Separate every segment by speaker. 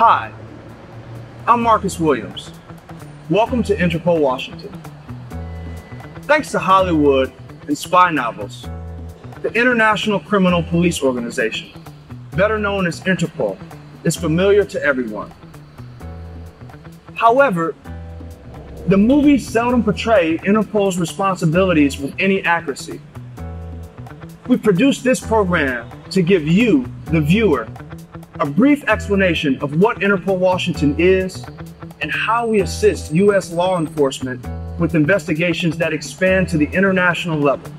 Speaker 1: Hi, I'm Marcus Williams. Welcome to INTERPOL Washington. Thanks to Hollywood and spy novels, the International Criminal Police Organization, better known as Interpol, is familiar to everyone. However, the movies seldom portray Interpol's responsibilities with any accuracy. We produced this program to give you, the viewer, a brief explanation of what INTERPOL Washington is and how we assist U.S. law enforcement with investigations that expand to the international level.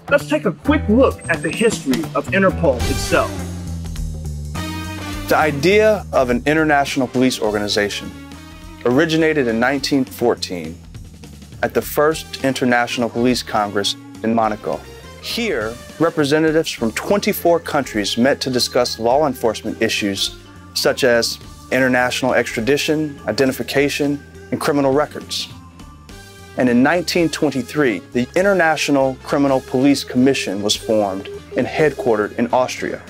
Speaker 1: Let's take a quick look at the history of Interpol itself.
Speaker 2: The idea of an international police organization originated in 1914 at the First International Police Congress in Monaco. Here, representatives from 24 countries met to discuss law enforcement issues such as international extradition, identification, and criminal records. And in 1923, the International Criminal Police Commission was formed and headquartered in Austria.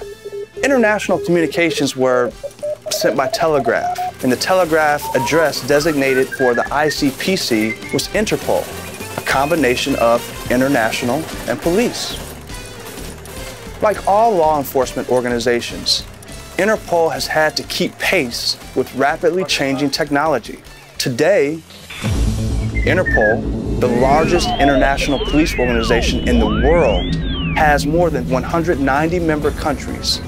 Speaker 2: International communications were sent by telegraph, and the telegraph address designated for the ICPC was Interpol, a combination of international and police. Like all law enforcement organizations, Interpol has had to keep pace with rapidly changing technology. Today, Interpol, the largest international police organization in the world, has more than 190 member countries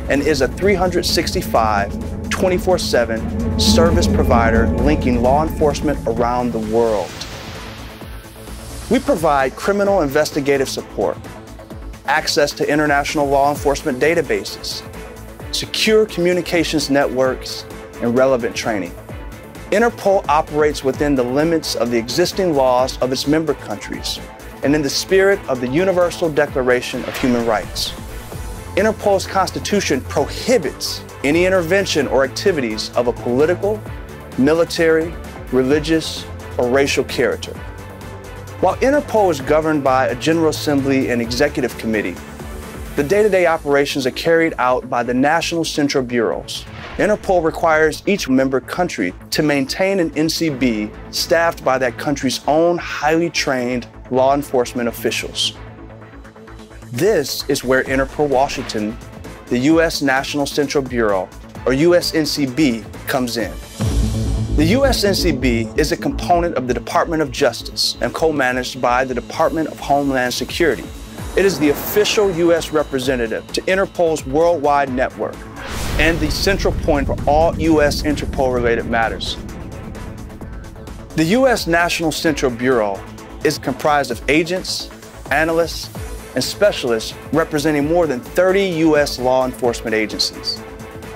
Speaker 2: and is a 365, 24/7 service provider linking law enforcement around the world. We provide criminal investigative support, access to international law enforcement databases, secure communications networks, and relevant training. Interpol operates within the limits of the existing laws of its member countries and in the spirit of the Universal Declaration of Human Rights. Interpol's constitution prohibits any intervention or activities of a political, military, religious, or racial character. While Interpol is governed by a General Assembly and Executive Committee, the day-to-day operations are carried out by the National Central Bureaus. Interpol requires each member country to maintain an NCB staffed by that country's own highly trained law enforcement officials. This is where INTERPOL Washington, the U.S. National Central Bureau, or USNCB, comes in. The USNCB is a component of the Department of Justice and co-managed by the Department of Homeland Security. It is the official U.S. representative to Interpol's worldwide network and the central point for all U.S. Interpol-related matters. The U.S. National Central Bureau is comprised of agents, analysts, and specialists representing more than 30 U.S. law enforcement agencies.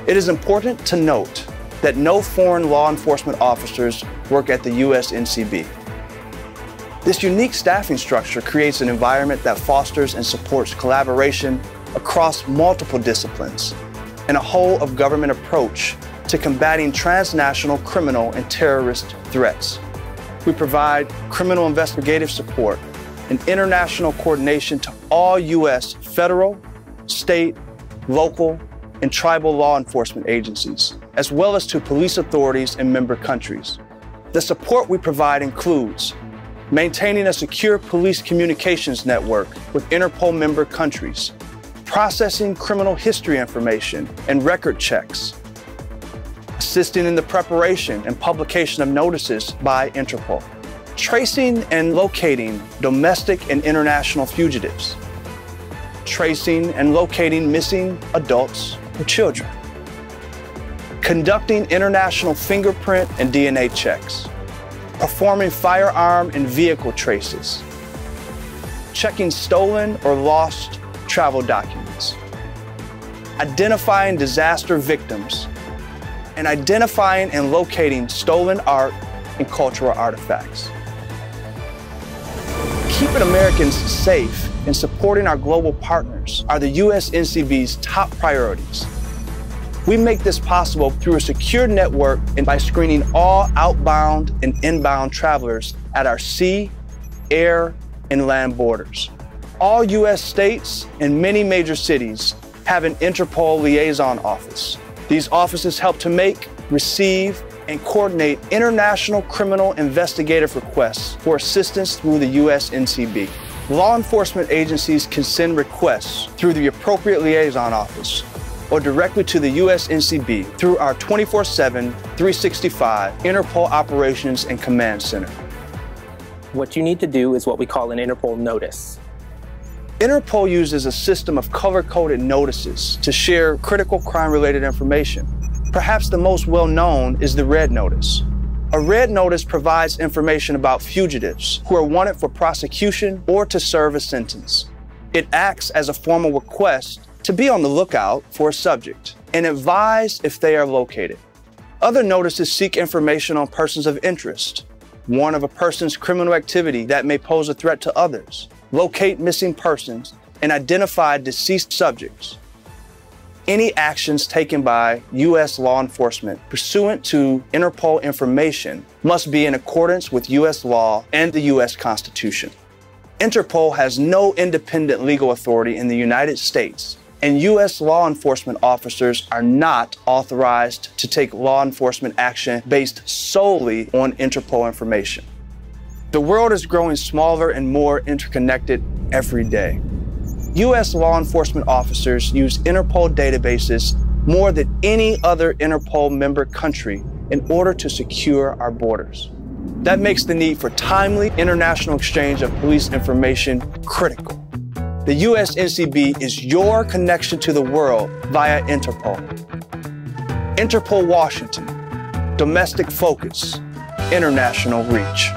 Speaker 2: It is important to note that no foreign law enforcement officers work at the USNCB. This unique staffing structure creates an environment that fosters and supports collaboration across multiple disciplines and a whole-of-government approach to combating transnational criminal and terrorist threats. We provide criminal investigative support and international coordination to all U.S. federal, state, local, and tribal law enforcement agencies, as well as to police authorities in member countries. The support we provide includes maintaining a secure police communications network with Interpol member countries, processing criminal history information and record checks, assisting in the preparation and publication of notices by Interpol, tracing and locating domestic and international fugitives, tracing and locating missing adults or children, conducting international fingerprint and DNA checks, performing firearm and vehicle traces, checking stolen or lost travel documents, identifying disaster victims, and identifying and locating stolen art and cultural artifacts. Keeping Americans safe and supporting our global partners are the USNCB's top priorities. We make this possible through a secure network and by screening all outbound and inbound travelers at our sea, air, and land borders. All U.S. states and many major cities have an Interpol liaison office, These offices help to make, receive, and coordinate international criminal investigative requests for assistance through the USNCB. Law enforcement agencies can send requests through the appropriate liaison office or directly to the USNCB through our 24/7, 365 Interpol Operations and Command Center.
Speaker 3: What you need to do is what we call an Interpol notice.
Speaker 2: Interpol uses a system of color-coded notices to share critical crime-related information. Perhaps the most well-known is the Red Notice. A Red Notice provides information about fugitives who are wanted for prosecution or to serve a sentence. It acts as a formal request to be on the lookout for a subject and advise if they are located. Other notices seek information on persons of interest, warn of a person's criminal activity that may pose a threat to others, locate missing persons, and identify deceased subjects. Any actions taken by U.S. law enforcement pursuant to Interpol information must be in accordance with U.S. law and the U.S. Constitution. Interpol has no independent legal authority in the United States, and U.S. law enforcement officers are not authorized to take law enforcement action based solely on Interpol information. The world is growing smaller and more interconnected every day. U.S. law enforcement officers use Interpol databases more than any other Interpol member country in order to secure our borders. That makes the need for timely international exchange of police information critical. The USNCB is your connection to the world via Interpol. INTERPOL Washington, domestic focus, international reach.